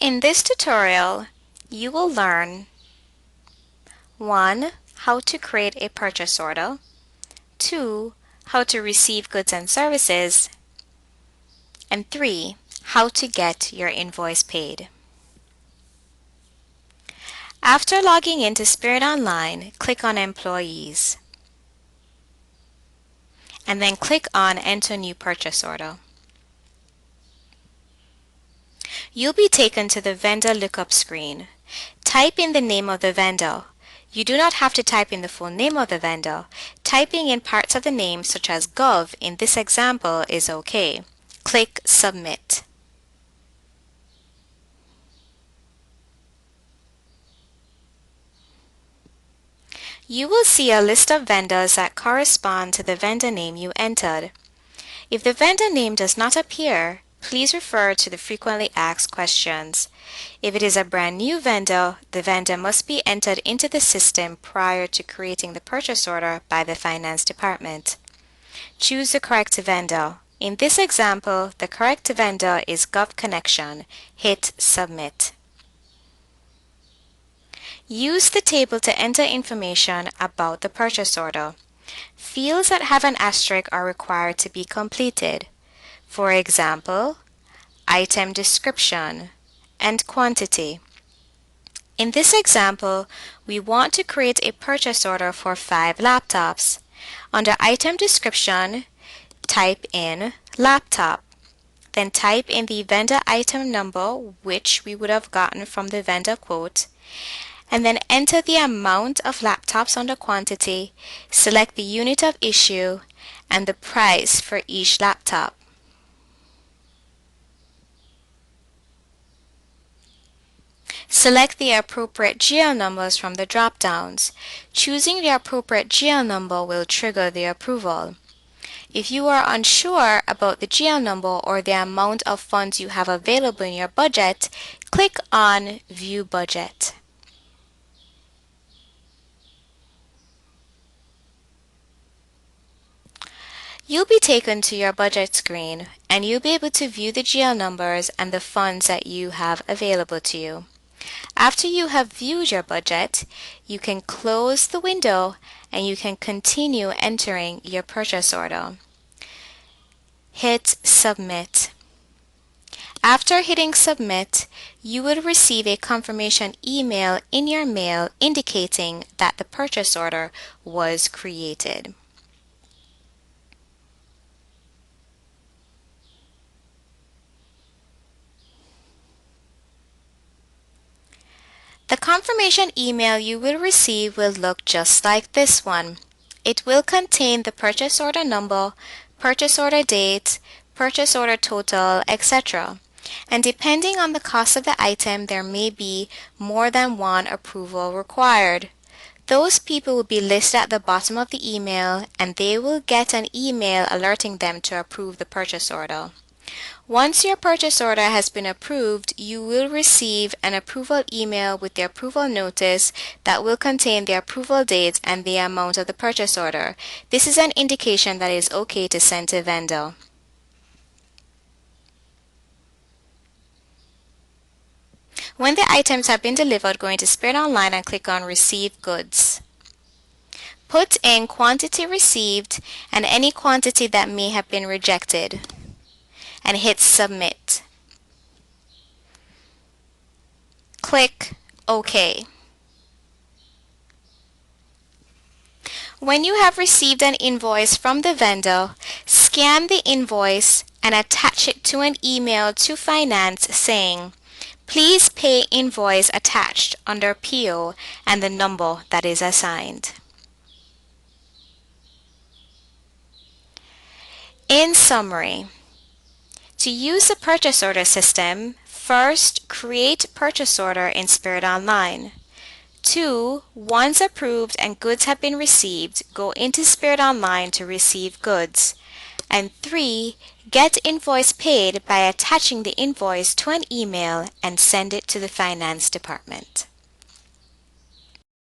In this tutorial, you will learn 1. How to create a purchase order, 2. How to receive goods and services, and 3. How to get your invoice paid. After logging into Spirit Online, click on Employees, and then click on Enter New Purchase Order. You'll be taken to the vendor lookup screen. Type in the name of the vendor. You do not have to type in the full name of the vendor. Typing in parts of the name such as Gov in this example is okay. Click Submit. You will see a list of vendors that correspond to the vendor name you entered. If the vendor name does not appear, please refer to the frequently asked questions. If it is a brand new vendor, the vendor must be entered into the system prior to creating the purchase order by the finance department. Choose the correct vendor. In this example, the correct vendor is GovConnection. Hit Submit. Use the table to enter information about the purchase order. Fields that have an asterisk are required to be completed. For example, item description and quantity. In this example, we want to create a purchase order for 5 laptops. Under item description, type in laptop. Then type in the vendor item number, which we would have gotten from the vendor quote, and then enter the amount of laptops under quantity, select the unit of issue, and the price for each laptop. Select the appropriate GL numbers from the drop-downs. Choosing the appropriate GL number will trigger the approval. If you are unsure about the GL number or the amount of funds you have available in your budget, click on View Budget. You'll be taken to your budget screen, and you'll be able to view the GL numbers and the funds that you have available to you. After you have viewed your budget, you can close the window and you can continue entering your purchase order. Hit Submit. After hitting Submit, you will receive a confirmation email in your mail indicating that the purchase order was created. The confirmation email you will receive will look just like this one. It will contain the purchase order number, purchase order date, purchase order total, etc. And depending on the cost of the item, there may be more than one approval required. Those people will be listed at the bottom of the email, and they will get an email alerting them to approve the purchase order. Once your purchase order has been approved, you will receive an approval email with the approval notice that will contain the approval date and the amount of the purchase order. This is an indication that it is okay to send to vendor. When the items have been delivered, go into Spirit Online and click on Receive Goods. Put in quantity received and any quantity that may have been rejected, and hit Submit. Click OK. When you have received an invoice from the vendor, scan the invoice and attach it to an email to finance saying, "Please pay invoice attached under PO," and the number that is assigned. In summary, to use the purchase order system, first, create purchase order in Spirit Online. 2. Once approved and goods have been received, go into Spirit Online to receive goods. And 3. Get invoice paid by attaching the invoice to an email and send it to the finance department.